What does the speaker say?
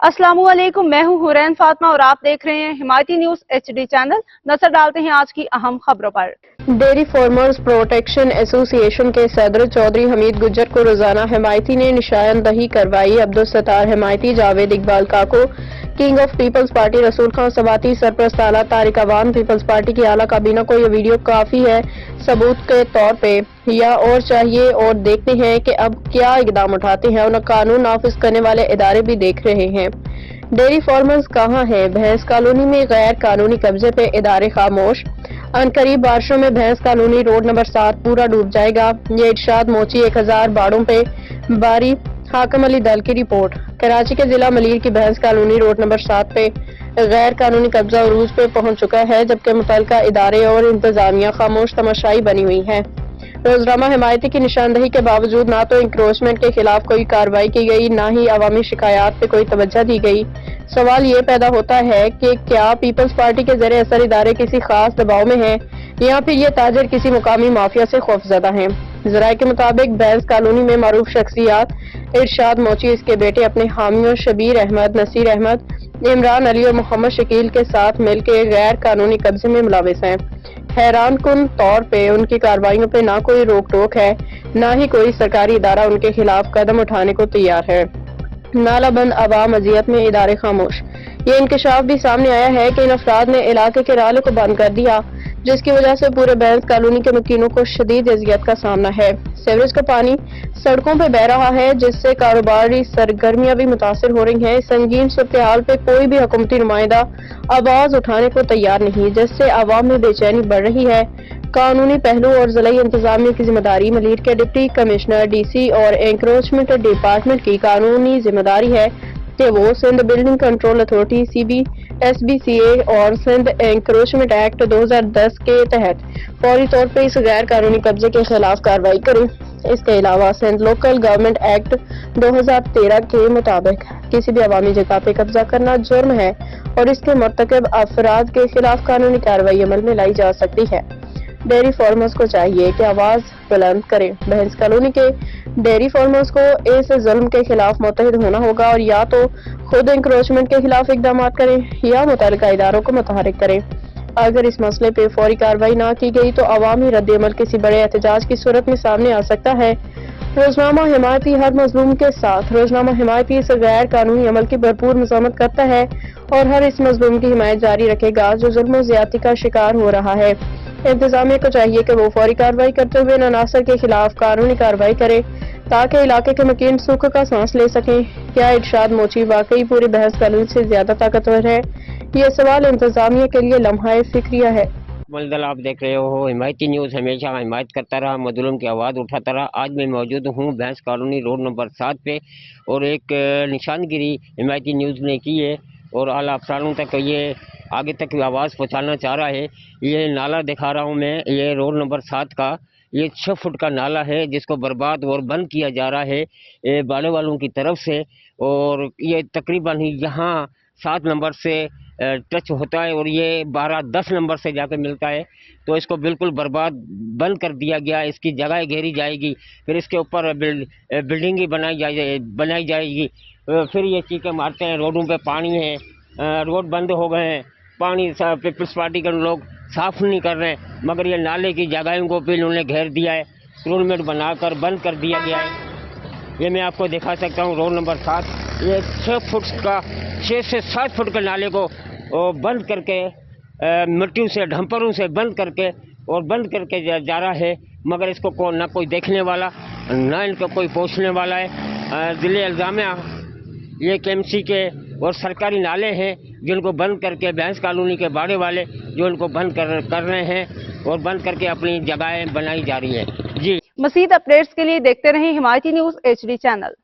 अस्सलामुअलैकुम, मैं हूं हुरैन फातिमा और आप देख रहे हैं हिमायती न्यूज HD चैनल। नजर डालते हैं आज की अहम खबरों पर। डेयरी फार्मर्स प्रोटेक्शन एसोसिएशन के सदर चौधरी हमीद गुज्जर को रोजाना हिमायती ने निशानदही करवाई। अब्दुल सत्तार हिमायती, जावेद इकबाल काको किंग ऑफ पीपल्स पार्टी, रसूल खान सबाती सरपरस्त आला, तारिक अवान पीपल्स पार्टी की आला काबीना को यह वीडियो काफी है सबूत के तौर पे या और चाहिए, और देखते हैं कि अब क्या इकदाम उठाते हैं। उन्हें कानून नाफिज करने वाले इदारे भी देख रहे हैं। डेयरी फार्मर्स कहाँ हैं? भैंस कॉलोनी में गैर कानूनी कब्जे पे इदारे खामोश। अनकरीब बारिशों में भैंस कॉलोनी रोड नंबर 7 पूरा डूब जाएगा। ये इरशाद मोची 1000 बाड़ों पे बारी। हाकिम अली दल की रिपोर्ट। कराची के जिला मलीर की भैंस कॉलोनी रोड नंबर 7 पे गैर कानूनी कब्जा उरूज पे पहुंच चुका है, जबकि मुतल्लिका इदारे और इंतजामिया खामोश तमाशाई बनी हुई है। रोजनामा हिमायती की निशानदही के बावजूद ना तो इंक्रोचमेंट के खिलाफ कोई कार्रवाई की गई, ना ही अवामी शिकायत पे कोई तवज्जो दी गई। सवाल ये पैदा होता है कि क्या पीपल्स पार्टी के ज़रिए असर इदारे किसी खास दबाव में हैं, या फिर ये ताजर किसी मुकामी माफिया से खौफजदा हैं। जराये के मुताबिक भैंस कॉलोनी में मारूफ शख्सियात इरशाद मोची, इसके बेटे अपने हामियों शबीर अहमद, नसीर अहमद, इमरान अली और मोहम्मद शकील के साथ मिलकर गैर कानूनी कब्जे में मुलविस हैं। हैरान कुन तौर पे उनकी कार्रवाइयों पे ना कोई रोक टोक है, ना ही कोई सरकारी इदारा उनके खिलाफ कदम उठाने को तैयार है। नाला बंद अवाम अजियत में इदारे खामोश। ये इंकशाफ भी सामने आया है कि इन अफराद ने इलाके के नाले को बंद कर दिया, जिसकी वजह से पूरे भैंस कॉलोनी के मकीनों को शदीद अजियत का सामना है। सीवरेज का पानी सड़कों पे बह रहा है, जिससे कारोबारी सरगर्मियां भी मुतासर हो रही हैं। इस संगीन सूरत-ए-हाल पे कोई भी हुकूमती नुमाइंदा आवाज उठाने को तैयार नहीं, जिससे आवाम में बेचैनी बढ़ रही है। कानूनी पहलू और जिला इंतजामिया की जिम्मेदारी मलीर के डिप्टी कमिश्नर, DC और एनक्रोचमेंट डिपार्टमेंट की कानूनी जिम्मेदारी है कि वो Sindh building control authority SBCA और सिंध एनक्रोचमेंट एक्ट 2010 के तहत फौरी तौर पर इस गैर कानूनी कब्जे के खिलाफ कार्रवाई करें। इसके अलावा सिंध लोकल गवर्नमेंट एक्ट 2013 के मुताबिक किसी भी अवामी जगह पे कब्जा करना जुर्म है और इसके मुर्तकब अफराद के खिलाफ कानूनी कार्रवाई अमल में लाई जा सकती है। डेयरी फार्मर्स को चाहिए कि आवाज बुलंद करें। भैंस कॉलोनी के डेयरी फार्मर्स को इस जुल्म के खिलाफ मुत्तहिद होना होगा और या तो खुद इंक्रोचमेंट के खिलाफ इकदाम करें या मुतल्लिका इदारों को मुतहरिक करें। अगर इस मसले पे फौरी कार्रवाई ना की गई तो अवामी रद्द-ए-अमल किसी बड़े एहतजाज की सूरत में सामने आ सकता है। रोजनामा हिमायती हर मजलूम के साथ। रोजनामा हिमायती इस गैर कानूनी अमल की भरपूर मज़म्मत करता है और हर इस मजलूम की हिमायत जारी रखेगा जो जुल्म और ज्यादती का शिकार हो रहा है। इंतजामिया को चाहिए कि वो फौरी कार्रवाई करते हुए इन अनासर के खिलाफ कानूनी कार्रवाई करे ताकि इलाके के मकीन सुख का सांस ले सकें। क्या इरशाद मोची वाकई पूरी भैंस कॉलोनी से ज्यादा ताकतवर है? ये सवाल इंतजामिया के लिए लम्हा फिक्रिया है। मलदल आप देख रहे हो हिमायती न्यूज़, हमेशा हिमायत करता रहा, मजलूम की आवाज़ उठाता रहा। आज मैं मौजूद हूँ भैंस कॉलोनी रोड नंबर 7 पे और एक निशानगिरी हिमायती न्यूज़ ने की है और आला अफसरानों तक ये आगे तक आवाज़ पहुँचाना चाह रहा है। ये नाला दिखा रहा हूँ मैं, ये रोड नंबर 7 का ये 6 फुट का नाला है जिसको बर्बाद और बंद किया जा रहा है बाले वालों की तरफ से, और ये तकरीबन यहाँ 7 नंबर से टच होता है और ये 12-10 नंबर से जाकर मिलता है। तो इसको बिल्कुल बर्बाद बंद कर दिया गया, इसकी जगह घेरी जाएगी, फिर इसके ऊपर बिल्डिंग बनाई जाएगी। फिर ये चीखें मारते हैं रोडों पे पानी है, रोड बंद हो गए हैं, पानी पीपल्स पार्टी के लोग साफ नहीं कर रहे हैं, मगर ये नाले की जगहों को भी इन्होंने घेर दिया है, क्रोलमेट बनाकर बंद कर दिया गया है। ये मैं आपको दिखा सकता हूँ रोड नंबर 7, ये 6 से 7 फुट के नाले को बंद करके मिट्टी से ढंपरों से बंद करके जा रहा है, मगर इसको ना कोई देखने वाला ना इनको कोई पूछने वाला है। जिले इल्जामिया ये KMC के और सरकारी नाले हैं जिनको बंद करके भैंस कॉलोनी के बाड़े वाले जो इनको बंद कर रहे हैं और बंद करके अपनी जगहें बनाई जा रही है। जी, मज़ीद अपडेट्स के लिए देखते रहें हिमायती न्यूज HD चैनल।